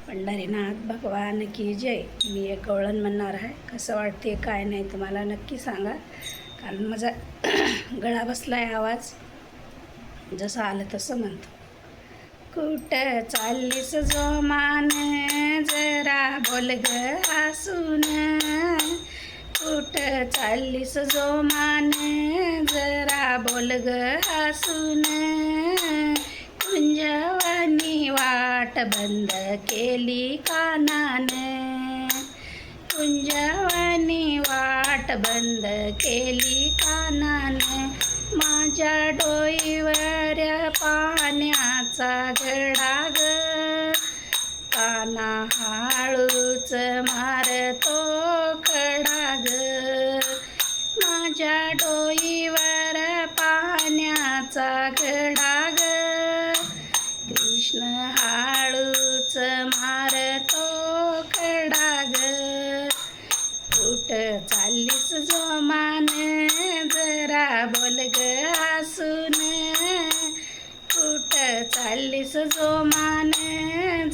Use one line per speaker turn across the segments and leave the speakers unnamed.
पंढरीनाथ भगवान की जय. मी एक गवळण म्हणणार आहे. कसं वाटते काय नाही ते मला नक्की सांगा, कारण माझा गळा बसला आहे. आवाज जसं आलं तसं म्हणतो. कुठं चाललीस जोमान, जरा बोल ग हसून. कुठं चाललीस जोमान, जरा बोल ग हसून. कुंजवनी वाट बंद केली कानाने. कुंजवनी वाट बंद केली कानाने. माझ्या डोईवर पाण्याचा घडा ग. काना हळूच मारतो खडा ग. माझ्या डोईवर पाण्याचा घडा ग. कृष्ण हळूच मारतो खडा ग. कुठं चाललीस जोमान, जरा बोल ग हसून. कुठं चाललीस जोमान,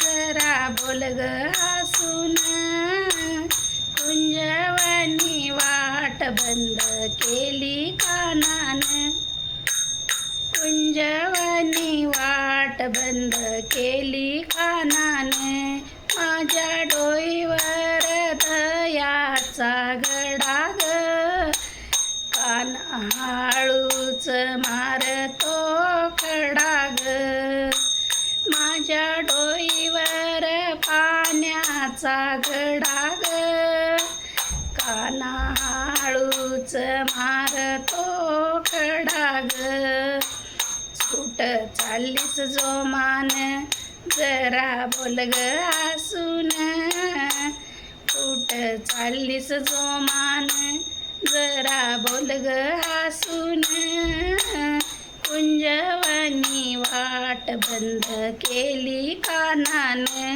जरा बोल ग हसून. कुंजवनी वाट बंद केली कानाने. कुंजवनी वाट बंद केली कानाने. माझ्या डोईवर दयाचा घडा ग. कान हळूच मारतो खडा ग. माझ्या डोईवर पाण्याचा घडा ग. काना हळूच मारतो खडा ग. कुठं चाललीस जोमान, जरा बोल ग हसून. कुठं चाललीस जोमान, जरा बोल ग हसून. कुंजवनी वाट बंद केली कानाने.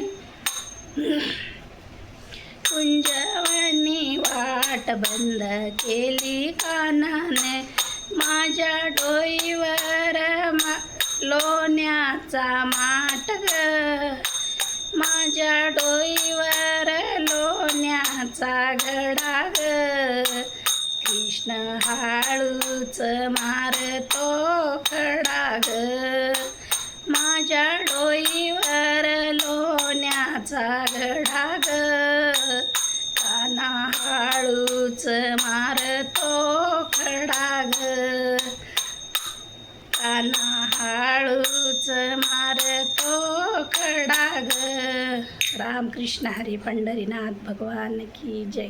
कुंजवनी वाट बंद केली कानाने. माझ्या डोईवर लोण्याचा माठ ग. माझ्या डोईवर लोण्याचा घडा ग. कृष्ण हळूच मारतो खडा ग. माझ्या डोईवर लोण्याचा घडा ग. काना हळूच मारतो खडा ग. काना हळूच मारतो खडा ग. रामकृष्ण हरी. पंढरीनाथ भगवान की जय.